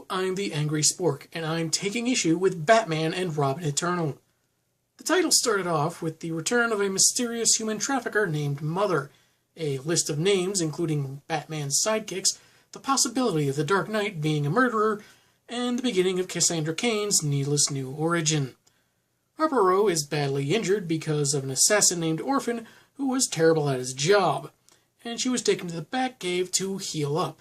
Hello, I'm the Angry Spork, and I'm taking issue with Batman and Robin Eternal. The title started off with the return of a mysterious human trafficker named Mother, a list of names including Batman's sidekicks, the possibility of the Dark Knight being a murderer, and the beginning of Cassandra Cain's needless new origin. Harper Row is badly injured because of an assassin named Orphan who was terrible at his job, and she was taken to the Batcave to heal up.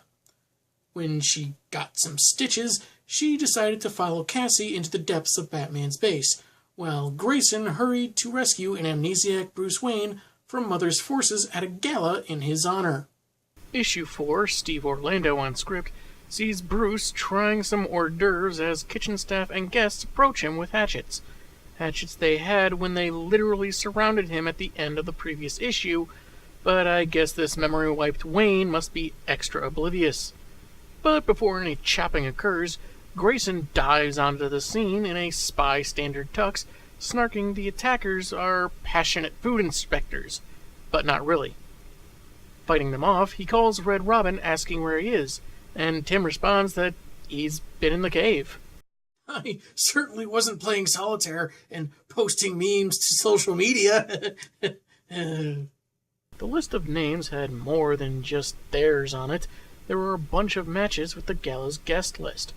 When she got some stitches, she decided to follow Cassie into the depths of Batman's base, while Grayson hurried to rescue an amnesiac Bruce Wayne from Mother's forces at a gala in his honor. Issue 4, Steve Orlando on script, sees Bruce trying some hors d'oeuvres as kitchen staff and guests approach him with hatchets. Hatchets they had when they literally surrounded him at the end of the previous issue, but I guess this memory-wiped Wayne must be extra oblivious. But before any chopping occurs, Grayson dives onto the scene in a spy standard tux, snarking the attackers are passionate food inspectors, but not really. Fighting them off, he calls Red Robin asking where he is, and Tim responds that he's been in the cave. I certainly wasn't playing solitaire and posting memes to social media. The list of names had more than just theirs on it. There were a bunch of matches with the gala's guest list.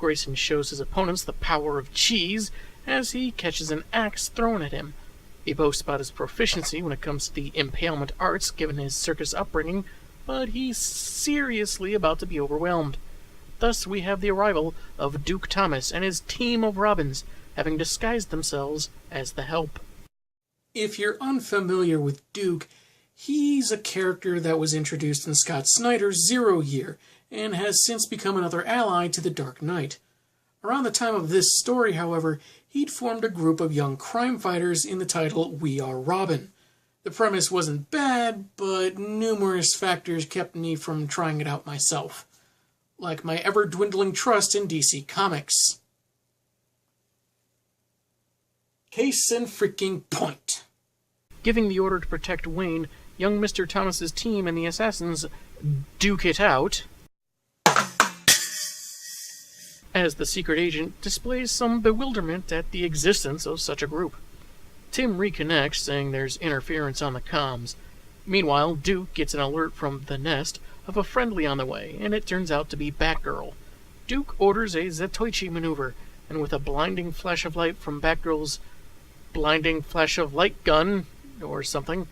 Grayson shows his opponents the power of cheese as he catches an axe thrown at him. He boasts about his proficiency when it comes to the impalement arts given his circus upbringing, but he's seriously about to be overwhelmed. Thus we have the arrival of Duke Thomas and his team of Robins, having disguised themselves as the Help. If you're unfamiliar with Duke, he's a character that was introduced in Scott Snyder's Zero Year, and has since become another ally to the Dark Knight. Around the time of this story, however, he'd formed a group of young crime fighters in the title We Are Robin. The premise wasn't bad, but numerous factors kept me from trying it out myself, like my ever-dwindling trust in DC Comics. Case in freaking point. Giving the order to protect Wayne, young Mr. Thomas's team and the assassins duke it out, as the secret agent displays some bewilderment at the existence of such a group. Tim reconnects, saying there's interference on the comms. Meanwhile, Duke gets an alert from the Nest of a friendly on the way, and it turns out to be Batgirl. Duke orders a Zatoichi maneuver, and with a blinding flash of light from Batgirl's blinding flash of light gun, or something,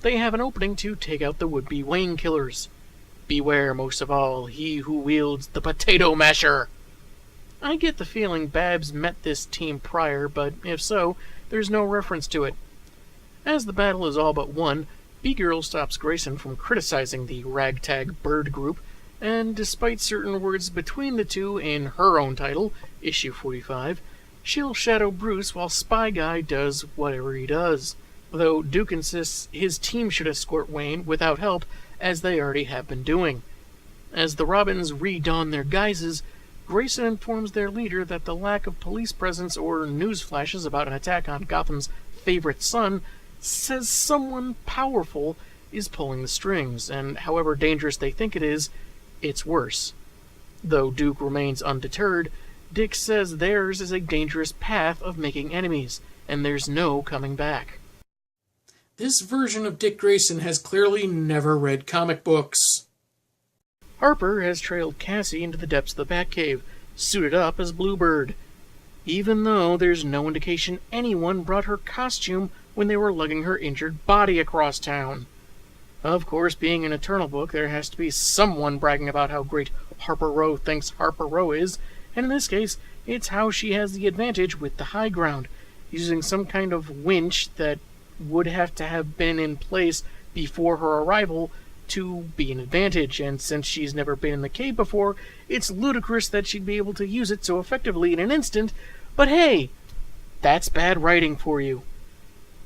they have an opening to take out the would-be Wayne killers. Beware, most of all, he who wields the potato masher. I get the feeling Babs met this team prior, but if so, there's no reference to it. As the battle is all but won, B-Girl stops Grayson from criticizing the ragtag bird group, and despite certain words between the two in her own title, issue 45, she'll shadow Bruce while Spy Guy does whatever he does, though Duke insists his team should escort Wayne without help, as they already have been doing. As the Robins re-don their guises, Grayson informs their leader that the lack of police presence or news flashes about an attack on Gotham's favorite son says someone powerful is pulling the strings, and however dangerous they think it is, it's worse. Though Duke remains undeterred, Dick says theirs is a dangerous path of making enemies, and there's no coming back. This version of Dick Grayson has clearly never read comic books. Harper has trailed Cassie into the depths of the Batcave, suited up as Bluebird, even though there's no indication anyone brought her costume when they were lugging her injured body across town. Of course, being an Eternal book, there has to be someone bragging about how great Harper Row thinks Harper Row is, and in this case, it's how she has the advantage with the high ground, using some kind of winch that would have to have been in place before her arrival to be an advantage, and since she's never been in the cave before, it's ludicrous that she'd be able to use it so effectively in an instant, but hey, that's bad writing for you.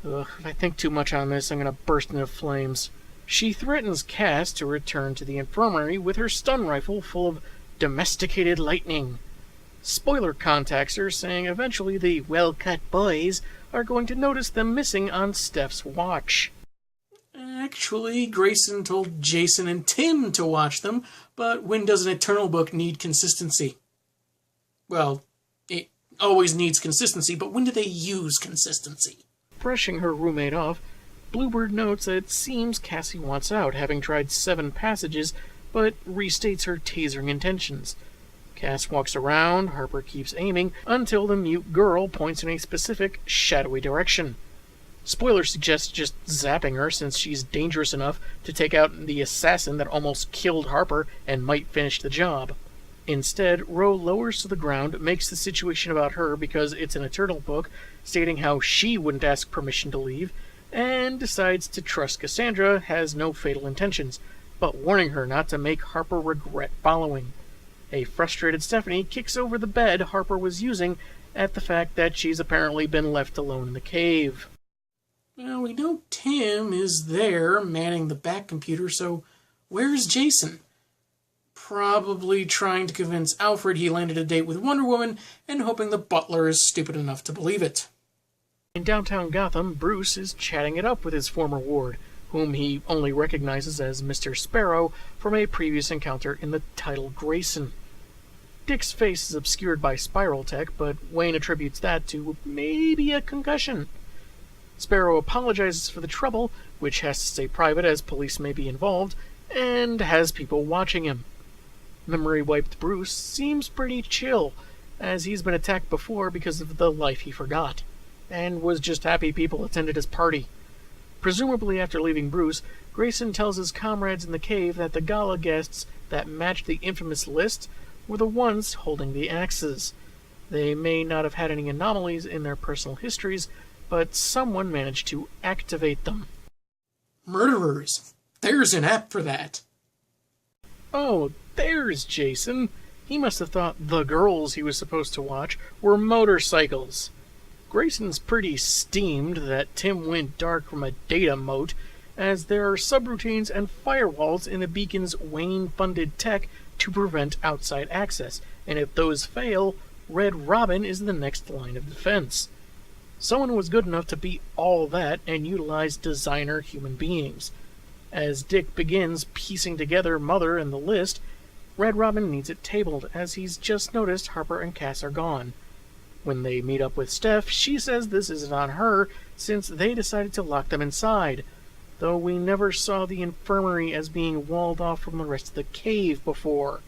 If I think too much on this, I'm gonna burst into flames. She threatens Cass to return to the infirmary with her stun rifle full of domesticated lightning. Spoiler contacts her, saying eventually the well-cut boys are going to notice them missing on Steph's watch. Actually, Grayson told Jason and Tim to watch them, but when does an Eternal book need consistency? Well, it always needs consistency, but when do they use consistency? Brushing her roommate off, Bluebird notes that it seems Cassie wants out, having tried 7 passages, but restates her tasering intentions. Cass walks around, Harper keeps aiming, until the mute girl points in a specific, shadowy direction. Spoiler suggests just zapping her, since she's dangerous enough to take out the assassin that almost killed Harper and might finish the job. Instead, Ro lowers to the ground, makes the situation about her because it's an Eternal book, stating how she wouldn't ask permission to leave, and decides to trust Cassandra has no fatal intentions, but warning her not to make Harper regret following. A frustrated Stephanie kicks over the bed Harper was using at the fact that she's apparently been left alone in the cave. Well, we know Tim is there manning the back computer, so where's Jason? Probably trying to convince Alfred he landed a date with Wonder Woman and hoping the butler is stupid enough to believe it. In downtown Gotham, Bruce is chatting it up with his former ward, whom he only recognizes as Mr. Sparrow from a previous encounter in the title Grayson. Dick's face is obscured by spiral tech, but Wayne attributes that to maybe a concussion. Sparrow apologizes for the trouble, which has to stay private as police may be involved, and has people watching him. Memory-wiped Bruce seems pretty chill, as he's been attacked before because of the life he forgot, and was just happy people attended his party. Presumably after leaving Bruce, Grayson tells his comrades in the cave that the gala guests that matched the infamous list were the ones holding the axes. They may not have had any anomalies in their personal histories, but someone managed to activate them. Murderers. There's an app for that. Oh, there's Jason. He must have thought the girls he was supposed to watch were motorcycles. Grayson's pretty steamed that Tim went dark from a data moat, as there are subroutines and firewalls in the beacon's Wayne-funded tech to prevent outside access, and if those fail, Red Robin is the next line of defense. Someone was good enough to beat all that and utilize designer human beings. As Dick begins piecing together Mother and the list, Red Robin needs it tabled, as he's just noticed Harper and Cass are gone. When they meet up with Steph, she says this isn't on her, since they decided to lock them inside, though we never saw the infirmary as being walled off from the rest of the cave before.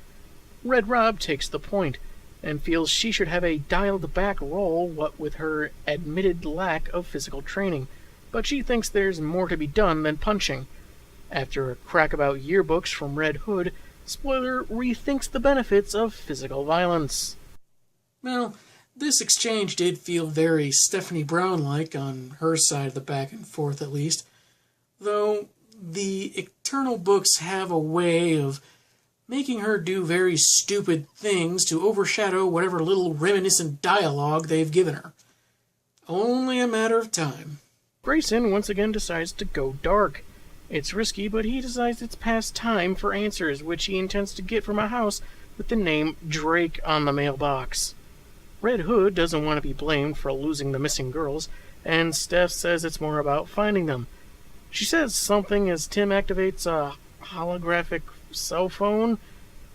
Red Rob takes the point, and feels she should have a dialed-back role, what with her admitted lack of physical training, but she thinks there's more to be done than punching. After a crack about yearbooks from Red Hood, Spoiler rethinks the benefits of physical violence. Well, this exchange did feel very Stephanie Brown-like on her side of the back and forth at least, though the Eternal books have a way of making her do very stupid things to overshadow whatever little reminiscent dialogue they've given her. Only a matter of time. Grayson once again decides to go dark. It's risky, but he decides it's past time for answers, which he intends to get from a house with the name Drake on the mailbox. Red Hood doesn't want to be blamed for losing the missing girls, and Steph says it's more about finding them. She says something as Tim activates a holographic cell phone.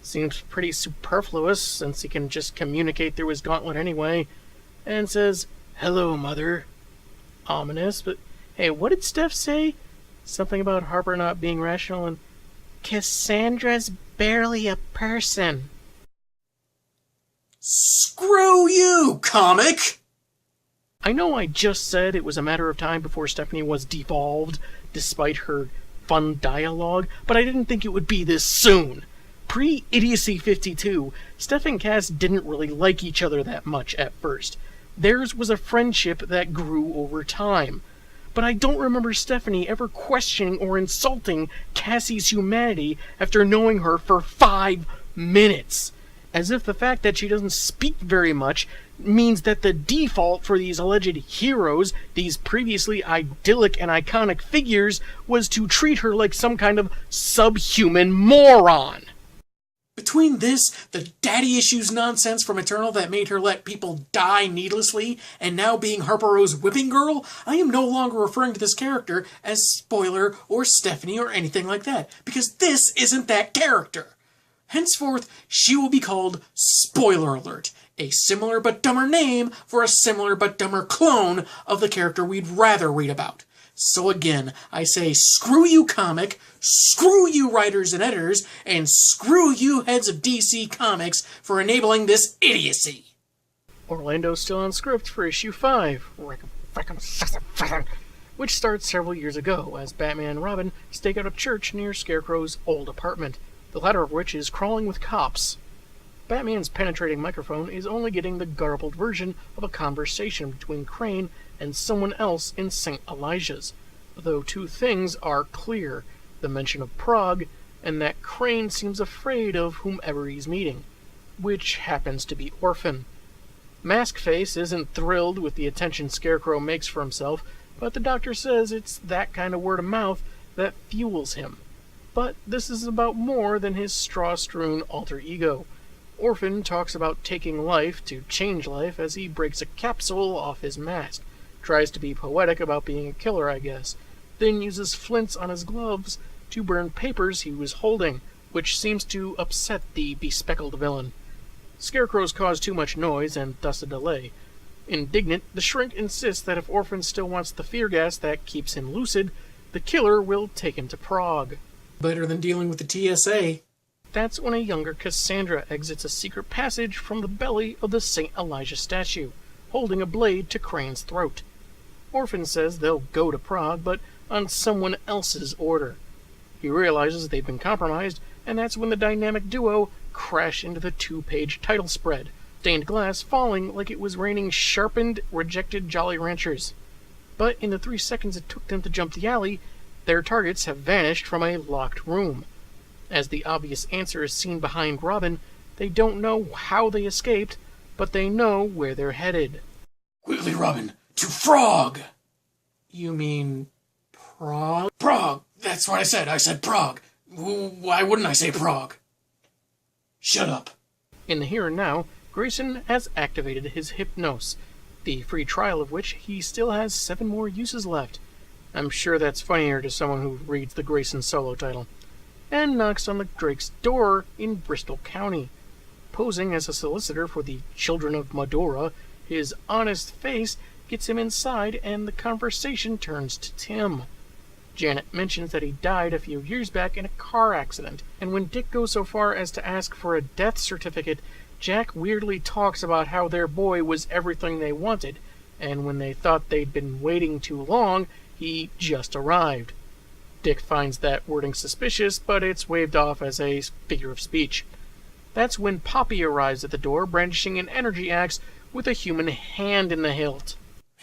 Seems pretty superfluous, since he can just communicate through his gauntlet anyway, and says, "Hello, Mother." Ominous, but hey, what did Steph say? Something about Harper not being rational and Cassandra's barely a person. Screw you, comic! I know I just said it was a matter of time before Stephanie was devolved, despite her fun dialogue, but I didn't think it would be this soon. Pre-Idiocy 52, Steph and Cass didn't really like each other that much at first. Theirs was a friendship that grew over time. But I don't remember Stephanie ever questioning or insulting Cassie's humanity after knowing her for 5 minutes. As if the fact that she doesn't speak very much means that the default for these alleged heroes, these previously idyllic and iconic figures, was to treat her like some kind of subhuman moron. Between this, the daddy issues nonsense from Eternal that made her let people die needlessly, and now being Harper Rowe's whipping girl, I am no longer referring to this character as Spoiler or Stephanie or anything like that, because this isn't that character. Henceforth, she will be called Spoiler Alert, a similar but dumber name for a similar but dumber clone of the character we'd rather read about. So again, I say screw you comic, screw you writers and editors, and screw you heads of DC Comics for enabling this idiocy. Orlando's still on script for issue 5, which starts several years ago as Batman and Robin stake out a church near Scarecrow's old apartment, the latter of which is crawling with cops. Batman's penetrating microphone is only getting the garbled version of a conversation between Crane and someone else in St. Elijah's, though two things are clear: the mention of Prague, and that Crane seems afraid of whomever he's meeting, which happens to be Orphan. Maskface isn't thrilled with the attention Scarecrow makes for himself, but the doctor says it's that kind of word of mouth that fuels him. But this is about more than his straw-strewn alter ego. Orphan talks about taking life to change life as he breaks a capsule off his mask, tries to be poetic about being a killer, I guess, then uses flints on his gloves to burn papers he was holding, which seems to upset the bespectacled villain. Scarecrow's caused too much noise and thus a delay. Indignant, the Shrink insists that if Orphan still wants the fear gas that keeps him lucid, the killer will take him to Prague. Better than dealing with the TSA. That's when a younger Cassandra exits a secret passage from the belly of the St. Elijah statue, holding a blade to Crane's throat. Orphan says they'll go to Prague, but on someone else's order. He realizes they've been compromised, and that's when the dynamic duo crash into the 2-page title spread, stained glass falling like it was raining sharpened, rejected Jolly Ranchers. But in the 3 seconds it took them to jump the alley, their targets have vanished from a locked room. As the obvious answer is seen behind Robin, they don't know how they escaped, but they know where they're headed. Quickly, Robin, to Frog! You mean Prague? Prague! That's what I said. I said Prague. Why wouldn't I say Prague? Shut up. In the here and now, Grayson has activated his Hypnos, the free trial of which he still has 7 more uses left. I'm sure that's funnier to someone who reads the Grayson solo title. And knocks on the Drake's door in Bristol County. Posing as a solicitor for the Children of Medora, his honest face gets him inside and the conversation turns to Tim. Janet mentions that he died a few years back in a car accident, and when Dick goes so far as to ask for a death certificate, Jack weirdly talks about how their boy was everything they wanted, and when they thought they'd been waiting too long, he just arrived. Dick finds that wording suspicious, but it's waved off as a figure of speech. That's when Poppy arrives at the door, brandishing an energy axe with a human hand in the hilt.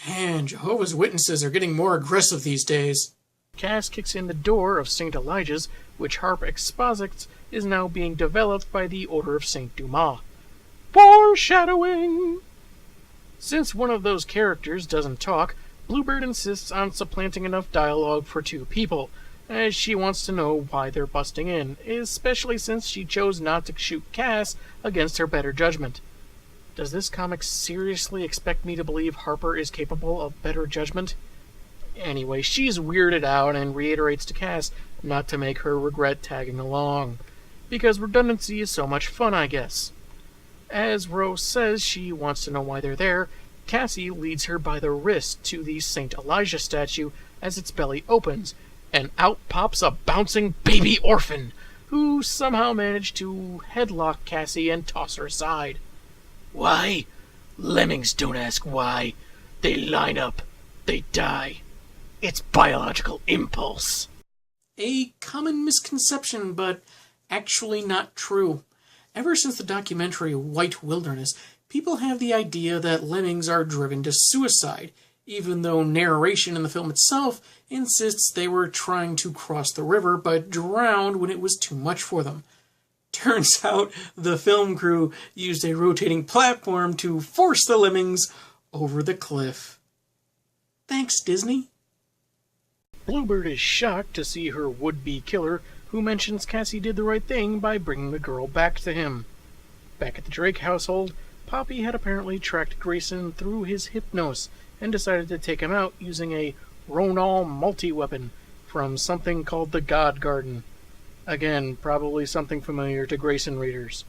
Man, Jehovah's Witnesses are getting more aggressive these days. Cass kicks in the door of St. Elijah's, which Harp exposits is now being developed by the Order of St. Dumas. Foreshadowing! Since one of those characters doesn't talk, Bluebird insists on supplanting enough dialogue for 2 people, as she wants to know why they're busting in, especially since she chose not to shoot Cass against her better judgment. Does this comic seriously expect me to believe Harper is capable of better judgment? Anyway, she's weirded out and reiterates to Cass not to make her regret tagging along, because redundancy is so much fun, I guess. As Rose says she wants to know why they're there, Cassie leads her by the wrist to the St. Elijah statue as its belly opens, and out pops a bouncing baby Orphan, who somehow managed to headlock Cassie and toss her aside. Why? Lemmings don't ask why. They line up. They die. It's biological impulse. A common misconception, but actually not true. Ever since the documentary White Wilderness, people have the idea that lemmings are driven to suicide, even though narration in the film itself insists they were trying to cross the river but drowned when it was too much for them. Turns out the film crew used a rotating platform to force the lemmings over the cliff. Thanks, Disney. Bluebird is shocked to see her would-be killer, who mentions Cassie did the right thing by bringing the girl back to him. Back at the Drake household, Poppy had apparently tracked Grayson through his Hypnos and decided to take him out using a Ronal multi-weapon from something called the God Garden. Again, probably something familiar to Grayson readers.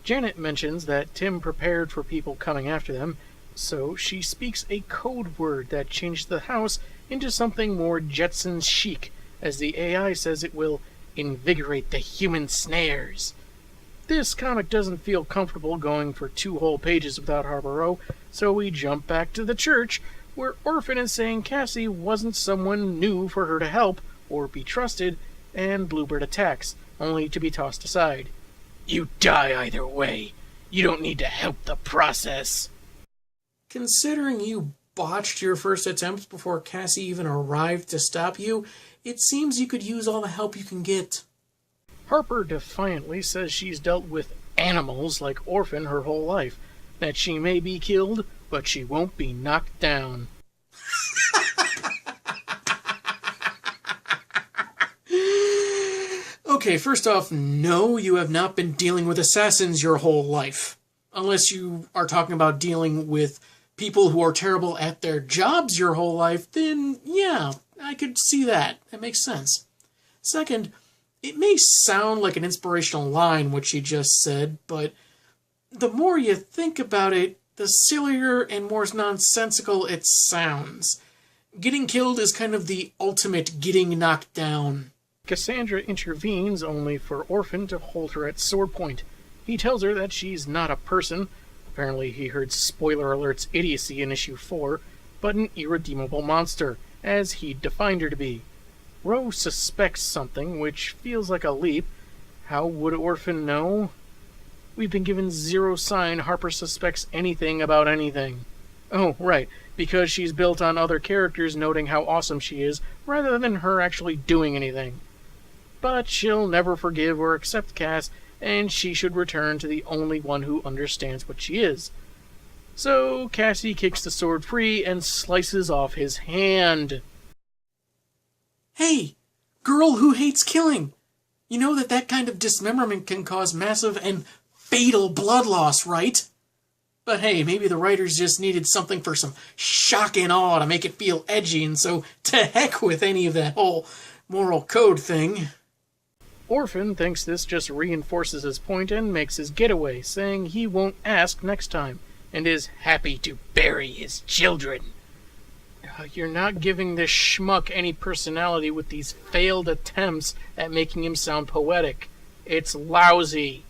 Janet mentions that Tim prepared for people coming after them, so she speaks a code word that changed the house into something more Jetsons chic, as the AI says it will invigorate the human snares. This comic doesn't feel comfortable going for 2 whole pages without Harper O, so we jump back to the church, where Orphan is saying Cassie wasn't someone new for her to help or be trusted, and Bluebird attacks, only to be tossed aside. You die either way. You don't need to help the process. Considering you botched your first attempt before Cassie even arrived to stop you, it seems you could use all the help you can get. Harper defiantly says she's dealt with animals like Orphan her whole life, that she may be killed, but she won't be knocked down. Okay, first off, no, you have not been dealing with assassins your whole life. Unless you are talking about dealing with people who are terrible at their jobs your whole life, then yeah, I could see that. That makes sense. Second, it may sound like an inspirational line, what she just said, but the more you think about it, the sillier and more nonsensical it sounds. Getting killed is kind of the ultimate getting knocked down. Cassandra intervenes only for Orphan to hold her at sword point. He tells her that she's not a person. Apparently he heard Spoiler Alert's idiocy in issue 4, but an irredeemable monster, as he'd defined her to be. Rose suspects something, which feels like a leap. How would Orphan know? We've been given 0 sign Harper suspects anything about anything. Oh, right, because she's built on other characters noting how awesome she is, rather than her actually doing anything. But she'll never forgive or accept Cass, and she should return to the only one who understands what she is. So Cassie kicks the sword free and slices off his hand. Hey, girl who hates killing. You know that kind of dismemberment can cause massive and fatal blood loss, right? But hey, maybe the writers just needed something for some shock and awe to make it feel edgy, and so to heck with any of that whole moral code thing. Orphan thinks this just reinforces his point and makes his getaway, saying he won't ask next time, and is happy to bury his children. You're not giving this schmuck any personality with these failed attempts at making him sound poetic. It's lousy.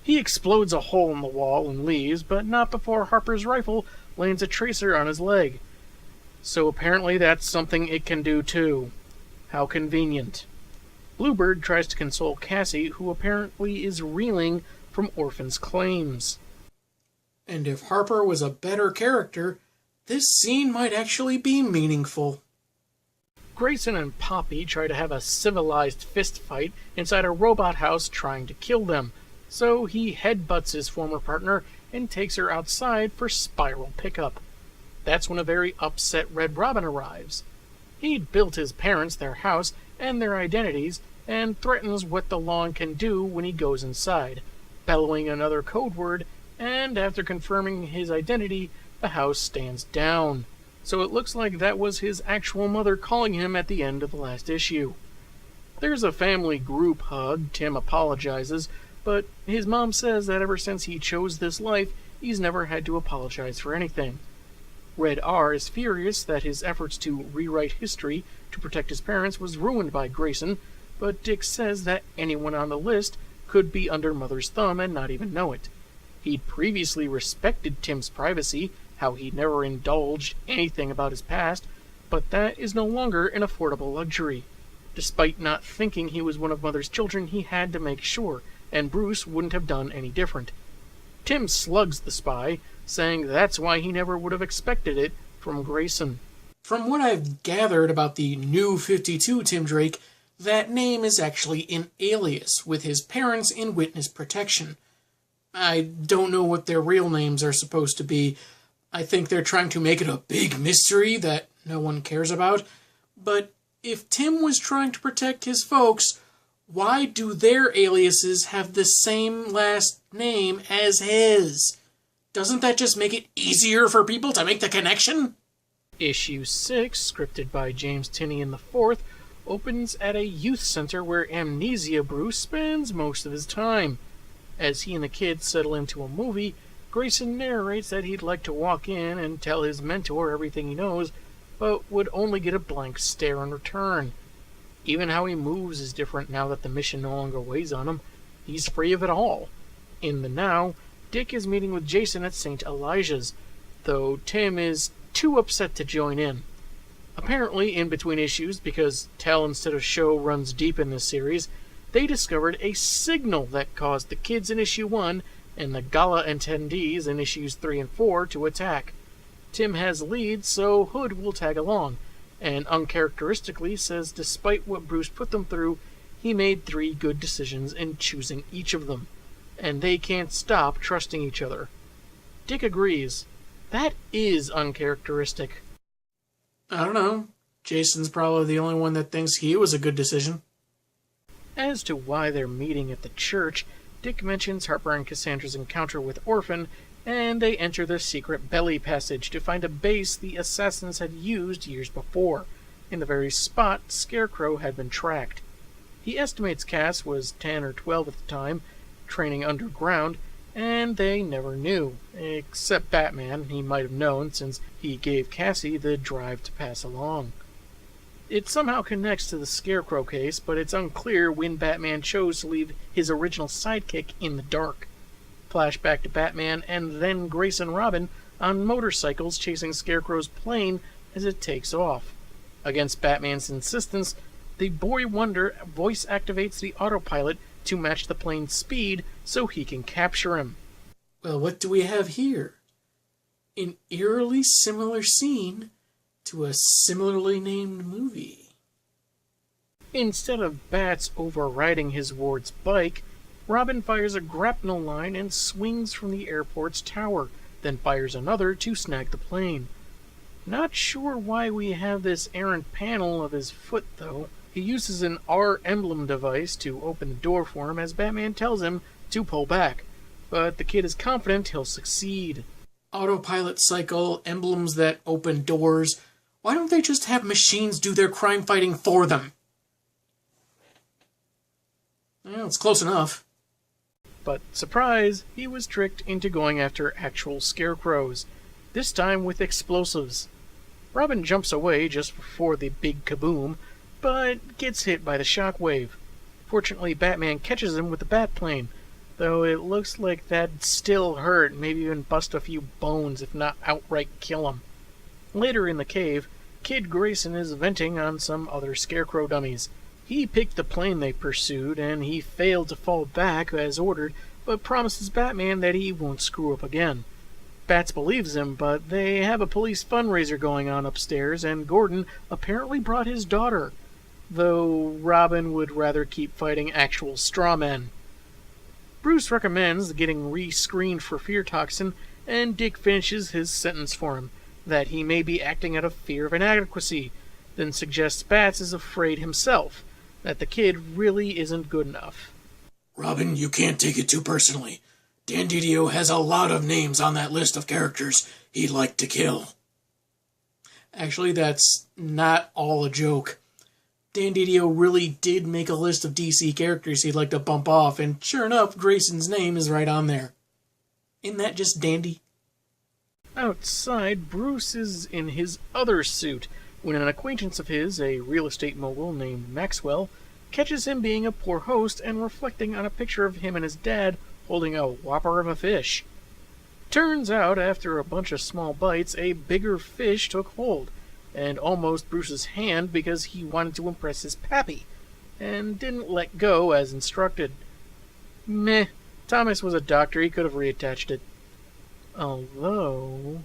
He explodes a hole in the wall and leaves, but not before Harper's rifle lands a tracer on his leg. So apparently that's something it can do too. How convenient. Bluebird tries to console Cassie, who apparently is reeling from Orphan's claims. And if Harper was a better character, this scene might actually be meaningful. Grayson and Poppy try to have a civilized fist fight inside a robot house trying to kill them, so he headbutts his former partner and takes her outside for spiral pickup. That's when a very upset Red Robin arrives. He'd built his parents their house and their identities, and threatens what the lawn can do when he goes inside, bellowing another code word, and after confirming his identity, the house stands down. So it looks like that was his actual mother calling him at the end of the last issue. There's a family group hug. Tim apologizes, but his mom says that ever since he chose this life, he's never had to apologize for anything. Red R is furious that his efforts to rewrite history to protect his parents was ruined by Grayson, but Dick says that anyone on the list could be under Mother's thumb and not even know it. He'd previously respected Tim's privacy, how he never indulged anything about his past, but that is no longer an affordable luxury. Despite not thinking he was one of Mother's children, he had to make sure, and Bruce wouldn't have done any different. Tim slugs the spy, saying that's why he never would have expected it from Grayson. From what I've gathered about the New 52 Tim Drake, that name is actually an alias, with his parents in witness protection. I don't know what their real names are supposed to be. I think they're trying to make it a big mystery that no one cares about. But if Tim was trying to protect his folks, why do their aliases have the same last name as his? Doesn't that just make it easier for people to make the connection? Issue 6, scripted by James Tinney in the 4th, opens at a youth center where Amnesia Bruce spends most of his time. As he and the kids settle into a movie, Grayson narrates that he'd like to walk in and tell his mentor everything he knows, but would only get a blank stare in return. Even how he moves is different now that the mission no longer weighs on him. He's free of it all. In the now, Dick is meeting with Jason at St. Elijah's, though Tim is too upset to join in. Apparently, in between issues, because tell instead of show runs deep in this series, they discovered a signal that caused the kids in issue 1 and the gala attendees in issues 3 and 4 to attack. Tim has lead, so Hood will tag along, and uncharacteristically says despite what Bruce put them through, he made 3 good decisions in choosing each of them, and they can't stop trusting each other. Dick agrees. That is uncharacteristic. I don't know. Jason's probably the only one that thinks he was a good decision. As to why they're meeting at the church, Dick mentions Harper and Cassandra's encounter with Orphan, and they enter the secret belly passage to find a base the assassins had used years before, in the very spot Scarecrow had been tracked. He estimates Cass was 10 or 12 at the time, training underground, and they never knew, except Batman. He might have known since he gave Cassie the drive to pass along. It somehow connects to the Scarecrow case, but it's unclear when Batman chose to leave his original sidekick in the dark. Flashback to Batman and then Grace and Robin on motorcycles chasing Scarecrow's plane as it takes off. Against Batman's insistence, the Boy Wonder voice activates the autopilot to match the plane's speed so he can capture him. Well, what do we have here? An eerily similar scene to a similarly named movie. Instead of Bats overriding his ward's bike, Robin fires a grapnel line and swings from the airport's tower, then fires another to snag the plane. Not sure why we have this errant panel of his foot, though. He uses an R emblem device to open the door for him as Batman tells him to pull back, but the kid is confident he'll succeed. Autopilot cycle, emblems that open doors. Why don't they just have machines do their crime fighting for them? Well, it's close enough. But, surprise, he was tricked into going after actual scarecrows, this time with explosives. Robin jumps away just before the big kaboom, but gets hit by the shockwave. Fortunately, Batman catches him with the Batplane, though it looks like that'd still hurt, maybe even bust a few bones, if not outright kill him. Later in the cave, Kid Grayson is venting on some other Scarecrow dummies. He picked the plane they pursued, and he failed to fall back as ordered, but promises Batman that he won't screw up again. Bats believes him, but they have a police fundraiser going on upstairs, and Gordon apparently brought his daughter, though Robin would rather keep fighting actual strawmen. Bruce recommends getting re-screened for fear toxin, and Dick finishes his sentence for him, that he may be acting out of fear of inadequacy, then suggests Bats is afraid himself, that the kid really isn't good enough. Robin, you can't take it too personally. Dan Didio has a lot of names on that list of characters he'd like to kill. Actually, that's not all a joke. Dan Didio really did make a list of DC characters he'd like to bump off, and sure enough, Grayson's name is right on there. Isn't that just dandy? Outside, Bruce is in his other suit, when an acquaintance of his, a real estate mogul named Maxwell, catches him being a poor host and reflecting on a picture of him and his dad holding a whopper of a fish. Turns out, after a bunch of small bites, a bigger fish took hold, and almost Bruce's hand because he wanted to impress his pappy, and didn't let go as instructed. Meh, Thomas was a doctor, he could have reattached it. Although...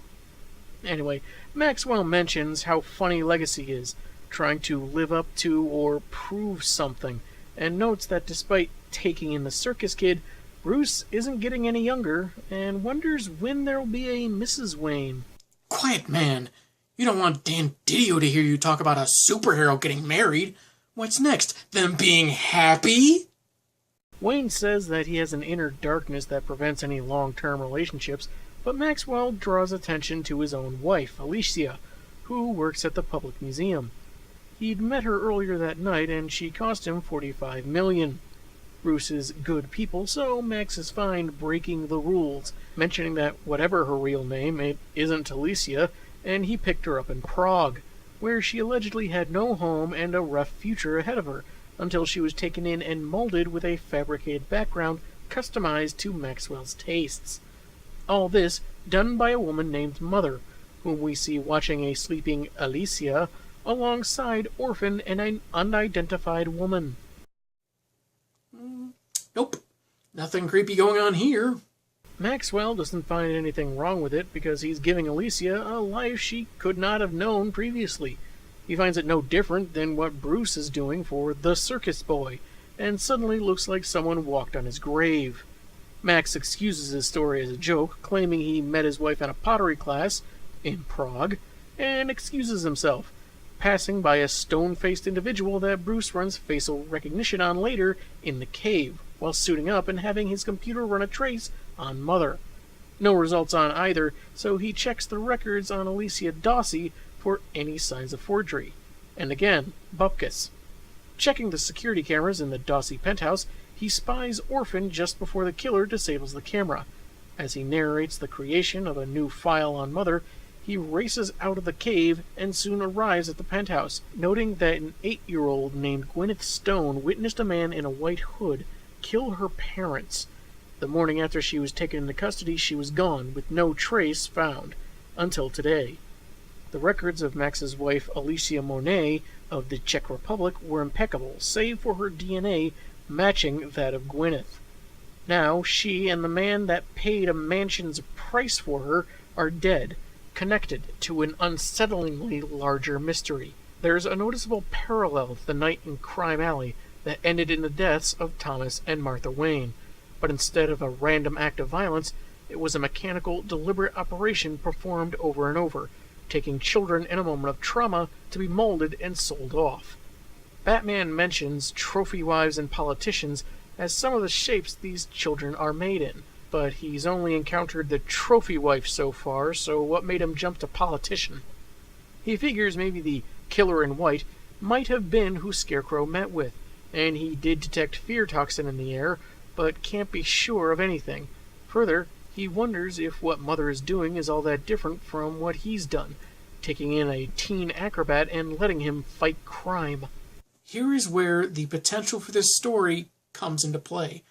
Anyway, Maxwell mentions how funny Legacy is, trying to live up to or prove something, and notes that despite taking in the circus kid, Bruce isn't getting any younger, and wonders when there'll be a Mrs. Wayne. Quiet, man. You don't want Dan Didio to hear you talk about a superhero getting married. What's next? Them being happy? Wayne says that he has an inner darkness that prevents any long-term relationships, but Maxwell draws attention to his own wife, Alicia, who works at the public museum. He'd met her earlier that night, and she cost him $45 million. Bruce is good people, so Max is fine breaking the rules, mentioning that whatever her real name, it isn't Alicia, and he picked her up in Prague, where she allegedly had no home and a rough future ahead of her, until she was taken in and molded with a fabricated background customized to Maxwell's tastes. All this done by a woman named Mother, whom we see watching a sleeping Alicia alongside Orphan and an unidentified woman. Nope. Nothing creepy going on here. Maxwell doesn't find anything wrong with it because he's giving Alicia a life she could not have known previously. He finds it no different than what Bruce is doing for the circus boy, and suddenly looks like someone walked on his grave. Max excuses his story as a joke, claiming he met his wife in a pottery class in Prague, and excuses himself, passing by a stone-faced individual that Bruce runs facial recognition on later in the cave, while suiting up and having his computer run a trace on Mother. No results on either, so he checks the records on Alicia Dawsey for any signs of forgery. And again, bupkis. Checking the security cameras in the Dawsey penthouse, he spies Orphan just before the killer disables the camera. As he narrates the creation of a new file on Mother, he races out of the cave and soon arrives at the penthouse, noting that an 8-year-old named Gwyneth Stone witnessed a man in a white hood kill her parents. The morning after she was taken into custody, she was gone, with no trace found, until today. The records of Max's wife, Alicia Monet, of the Czech Republic, were impeccable, save for her DNA matching that of Gwyneth. Now, she and the man that paid a mansion's price for her are dead, connected to an unsettlingly larger mystery. There's a noticeable parallel to the night in Crime Alley that ended in the deaths of Thomas and Martha Wayne, but instead of a random act of violence, it was a mechanical, deliberate operation performed over and over, taking children in a moment of trauma to be molded and sold off. Batman mentions trophy wives and politicians as some of the shapes these children are made in, but he's only encountered the trophy wife so far, so what made him jump to politician? He figures maybe the killer in white might have been who Scarecrow met with, and he did detect fear toxin in the air, but can't be sure of anything. Further, he wonders if what Mother is doing is all that different from what he's done, taking in a teen acrobat and letting him fight crime. Here is where the potential for this story comes into play.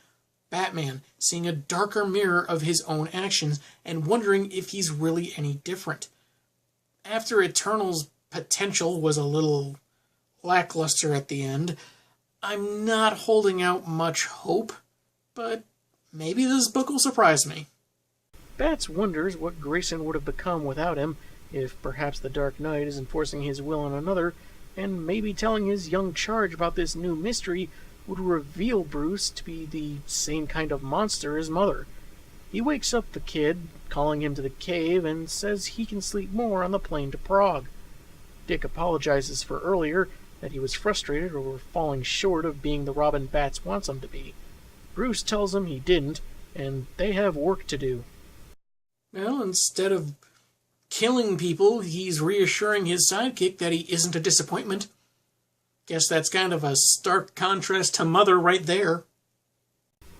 Batman seeing a darker mirror of his own actions and wondering if he's really any different. After Eternal's potential was a little lackluster at the end, I'm not holding out much hope, but maybe this book will surprise me. Bats wonders what Grayson would have become without him, if perhaps the Dark Knight is enforcing his will on another, and maybe telling his young charge about this new mystery would reveal Bruce to be the same kind of monster as Mother. He wakes up the kid, calling him to the cave, and says he can sleep more on the plane to Prague. Dick apologizes for earlier, that he was frustrated over falling short of being the Robin Bats wants him to be. Bruce tells him he didn't, and they have work to do. Well, instead of killing people, he's reassuring his sidekick that he isn't a disappointment. Guess that's kind of a stark contrast to Mother right there.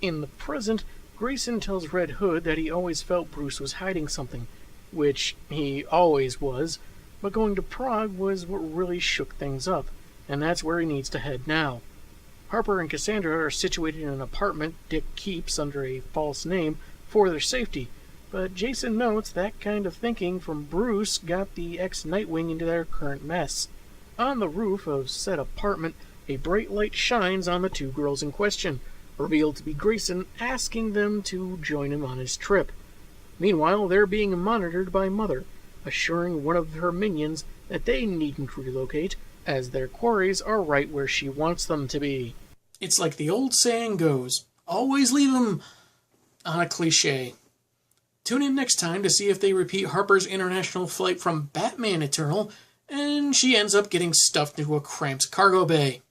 In the present, Grayson tells Red Hood that he always felt Bruce was hiding something, which he always was, but going to Prague was what really shook things up, and that's where he needs to head now. Harper and Cassandra are situated in an apartment Dick keeps under a false name for their safety, but Jason notes that kind of thinking from Bruce got the ex-Nightwing into their current mess. On the roof of said apartment, a bright light shines on the two girls in question, revealed to be Grayson asking them to join him on his trip. Meanwhile, they're being monitored by Mother, assuring one of her minions that they needn't relocate, as their quarries are right where she wants them to be. It's like the old saying goes, always leave them on a cliche. Tune in next time to see if they repeat Harper's international flight from Batman Eternal, and she ends up getting stuffed into a cramped cargo bay.